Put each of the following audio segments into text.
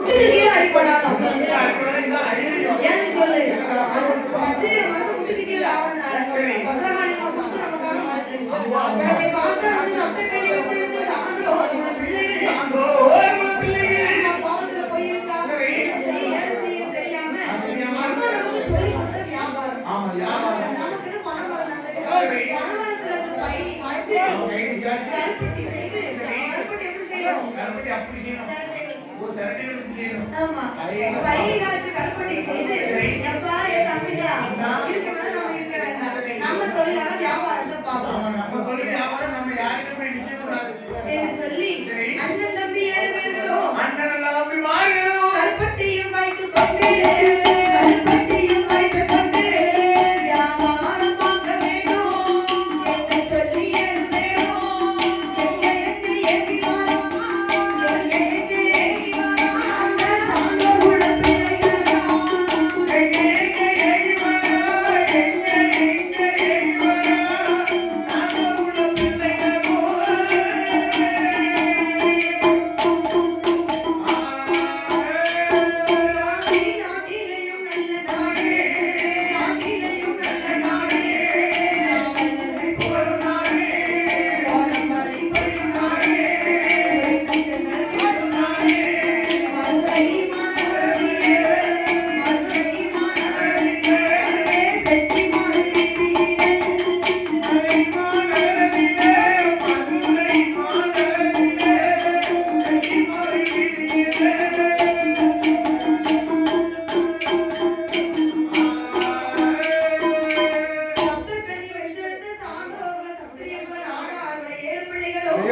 முட்டுக்கு கீழே அடிப்படாதான் ஏன்னு சொல்லு அது பச்சையை வந்து முட்டுக்கு கீழே ஆவதுனால பத்திரகாளி கொடுத்து நமக்கான மருந்து பார்த்தா வந்து சத்த கட்டி வச்சிருந்து சான்றோர் பிள்ளைகள் பாவத்துல போயிருக்கா செய்ய தெரியாம அம்மா நமக்கு சொல்லி கொடுத்த வியாபாரம் நமக்குன்னு பணம் வந்தாங்க பணம் வரத்துல பயணி காய்ச்சி கருப்பட்டி செய்து கருப்பட்டி எப்படி செய்யணும் கருப்பட்டி அப்படி செய்யணும் ஓ சரட்டி வச்சு செய்யணும் ஆமா பயணி காய்ச்சி கருப்பட்டி செய்து எப்பா ஏ தம்பிடா இருக்கணும் நம்ம இருக்க வேண்டாம் நம்ம தொழிலான வியாபாரத்தை பார்ப்போம் நம்ம தொழில் வியாபாரம் நம்ம யாருக்கும் போய் நிக்க கூடாது என்று சொல்லி அண்ணன் தம்பி 7 பேர்களும் அண்ணன் எல்லாம் அப்படி மாறிடும் கருப்பட்டியும் காய்த்து கொண்டு கருப்பட்டியும் காய்த்து கொண்டு வியாபாரம் பார்க்க வேண்டும் என்று சொல்லி 7 பேரும் எங்க ஏற்றி வாரம் எங்க ஏற்றி வாரம் அந்த சான்றோர் பிள்ளைகள் நாட்டிலையும் நல்ல நாடு நாட்டிலையும் நல்ல நாடு நாவலர்கள் போலும் நாடு ஓணமலை போலும் நாடு நட்டங்கள் பேசும் நாடு மதுரை மாநகரிலே செட்டி மாநகரிலே சப்தக்கனி வச்சிருந்த சான்றோர்கள் சத்திரியர்கள் ஆடார்கள் 7 பிள்ளைகளும்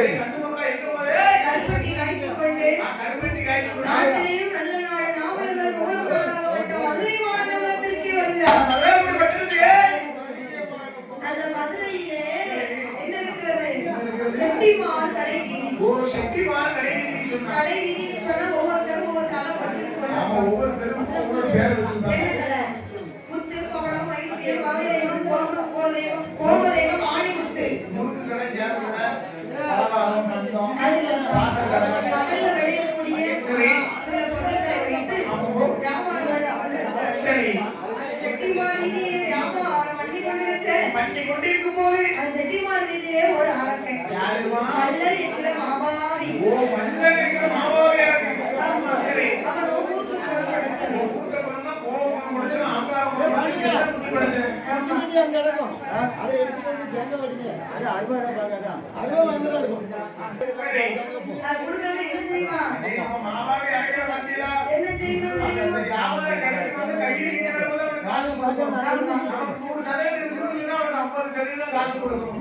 கருப்பட்டி காய்த்துக் கொண்டு நாட்டிலேயும் நல்ல நாடு நாவலர்கள் மூலம் நாடாகப்பட்ட மதுரை மாநகரத்திற்கு வருகிறார் அந்த மதுரையிலே என்ன இருக்கிறது செட்டிமார் கடை வீதி கடை வீதின்னு சொன்னா ஒவ்வொருத்தரும் ஒவ்வொரு கடை போட்டு என்ன கடை முத்து பவளம் வைத்தியம் வகைதெய்வம் கோமதெய்வம் ஆணிமுத்து கடல்ல விளையக்கூடிய சில பொருட்களை வைத்து வியாபாரம் செட்டிமார் வீதியை வியாபாரம் பண்ணி கொண்டிருக்கும் போது அந்த செட்டிமார் வீதியிலே ஒரு அரக்கை மல்லர் என்கிற மாபாவி அவன் ஊருக்கு அதை எடுத்துக்கொண்டு ஜங்க வடிங்க அது 60 ரூபாய் 60 தான் இருக்கும் என்ன செய்யணும் காசு கொடுக்கணும்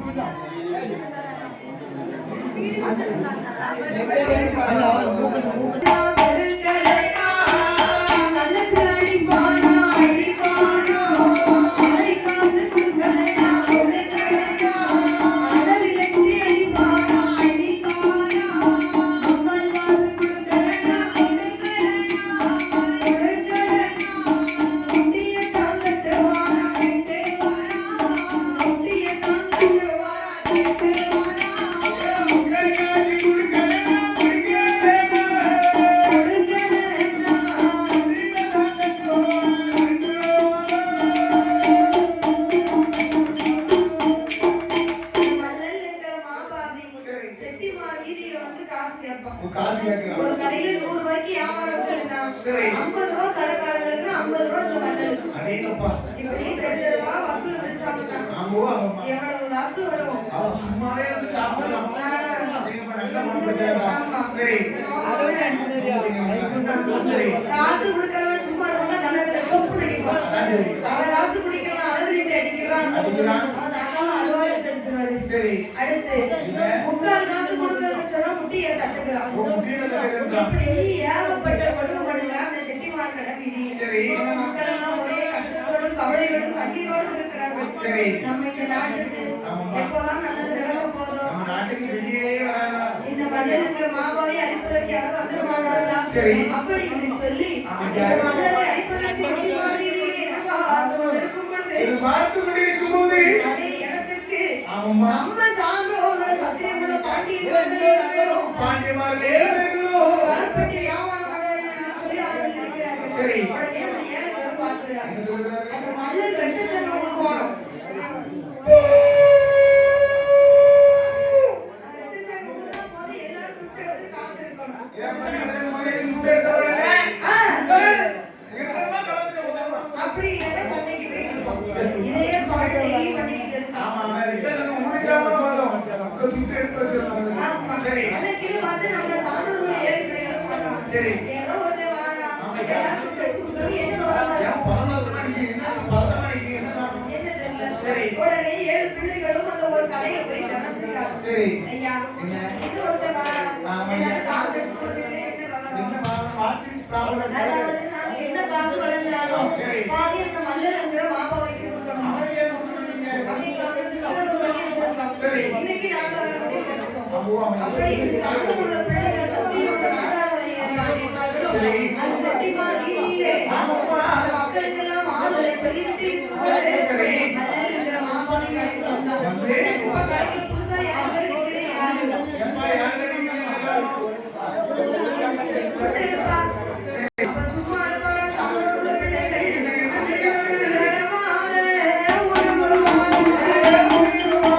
செட்டிமார் வீதியில வந்து காசு கேட்பான். காசு கேட்கறான். ஒரு கடையில 100 ரூபாய்க்கு வியாபாரம் பண்ணா 50 ரூபாய் கடைக்காரங்களுக்கு 50 ரூபாய் மண்டல். அடேங்கப்பா. இப்படி தெருவா வசூல் வச்சாங்க. ஆமா ஆமா. எவ்வளவு காசு வரும்? அவன் சும்மாவே வந்து சாப்பிடலாம். அடேங்கப்பா நல்ல மனம் வச்சாங்க. சரி. அதோட நிம்மதியா சரி. காசு கொடுக்கறவன் சும்மா இருந்தா கணக்குல சொப்பு அடிப்பான். அவன் காசு குடிக்கிறவன் அளவிட்டு அடிக்கிறான். அவன் அகால அறுவாய் தெரிஞ்சுறாரு. சரி. அடுத்து முக்கால் காசு கொடுக்கறவன் சொன்னா முட்டியை தட்டுகிறான். இப்படி ஏகப்பட்ட கொடுமை பண்ணுகிறான் அந்த செட்டிமார் கடை வீதி. அந்த மக்கள் எல்லாம் ஒரே கஷ்டத்தோடும் கவலையோடும் கண்ணீரோடும் இருக்கிறார்கள். நம்ம இந்த நாட்டுக்கு எப்பதான் நல்லது நடக்க போதோ இந்த மன்னருக்கு மாபாவை அழிப்பதற்கு யாரும் வந்துட மாட்டார்களா அப்படி என்று சொல்லி இந்த மன்னரை அழிப்பதற்கு செட்டிமார் வீதியிலே எதிர்பார்த்து கொண்டிருக்கும் பொழுது அதே இடத்திற்கு நம்ம சான்றோர்கள் சத்தியமுள்ள பாண்டியமார்களே கருப்பட்டி வியாபாரம் சொல்லி சரி. உடனே அந்த ஏழை பேரும் பார்க்கிறாங்க. என்ன சொல்றாரு? அந்த மல்லன் ரெட்டை சங்கு முழுகுவானோ. ரெட்டை சங்கு முழுகுனா போதும், எல்லாரும் துட்டு எடுத்து காத்திருக்கணும். ஏன் மனிதன் முதலில் துண்டு எடுத்த உடனே இருக்கணுமா கலந்துட்டு போகணுமா? அப்படி இல்லைன்னா சண்டைக்கு போய் நிற்போம். இதே பாட்டு டெய்லி பண்ணிக்கிட்டு இருக்கான். ஆமா, வேற எந்த சங்கம் முடிக்காம போதும். உங்க துண்டு எடுத்து வச்சிருக்காங்க. ஆமா. சரி. அன்னைக்குன்னு பார்த்து நம்ம சான்றோர்கள் ஏழை பிள்ளைகளும் போடுறாங்க. சரி. ஏதோ ஒருத்தன் வாரான். ஆமா. எல்லாரும் துட்டு எடுத்து கொடுக்கணும். என்ன வாரான்? ஏன் 11 மணிக்கு என்ன 11 மணிக்கு என்ன காரணம்? என்ன தெரியல. சரி. உடனே ஏழு பிள்ளைகளும் அந்த ஒரு கடையில போய் தனசிருக்காங்க. சரி. ஐயா, என்ன? இன்னும் ஒருத்தன் வாரான். ஆமா. எல்லாரும் காசு எடுத்து கொடுக்கணும். என்ன என்ன வாங்கணும்? காரணம்? What is problem? அதாவது நாங்க என்ன காசு வளர்ந்தாலும் சரி. பாதி அந்த மல்லனுங்கிற மாப்பா வைக்க கொடுக்கணும். அவன் ஏன் ஒண்ணுமே அவங்க அவங்க சிக்கனத்தை பண்ணி வச்சிருக்காங்க. சரி. இன்னைக்கு நாங்க அதை பத்தி கத்துட்டோம். ஆமா. அப்படி இந்த சான்றோர்கள் பிள்ளைகள் சத்தியோட நாடார்களை ஏற்றார்கள். சரி. அந்த செட்டிமார் வீதியிலே ஆமாம்மா. அந்த மக்களுக்கெல்லாம் ஆறுதலை சொல்லிவிட்டு இருக்கும்போது சரி. மல்லனுங்கிற மாப்பாவை கடைக்கு வந்தான். வந்து? இப்ப கடைக்கு புதுசா யார் பேர் நிக்கிறேன் யாரு? எப்பா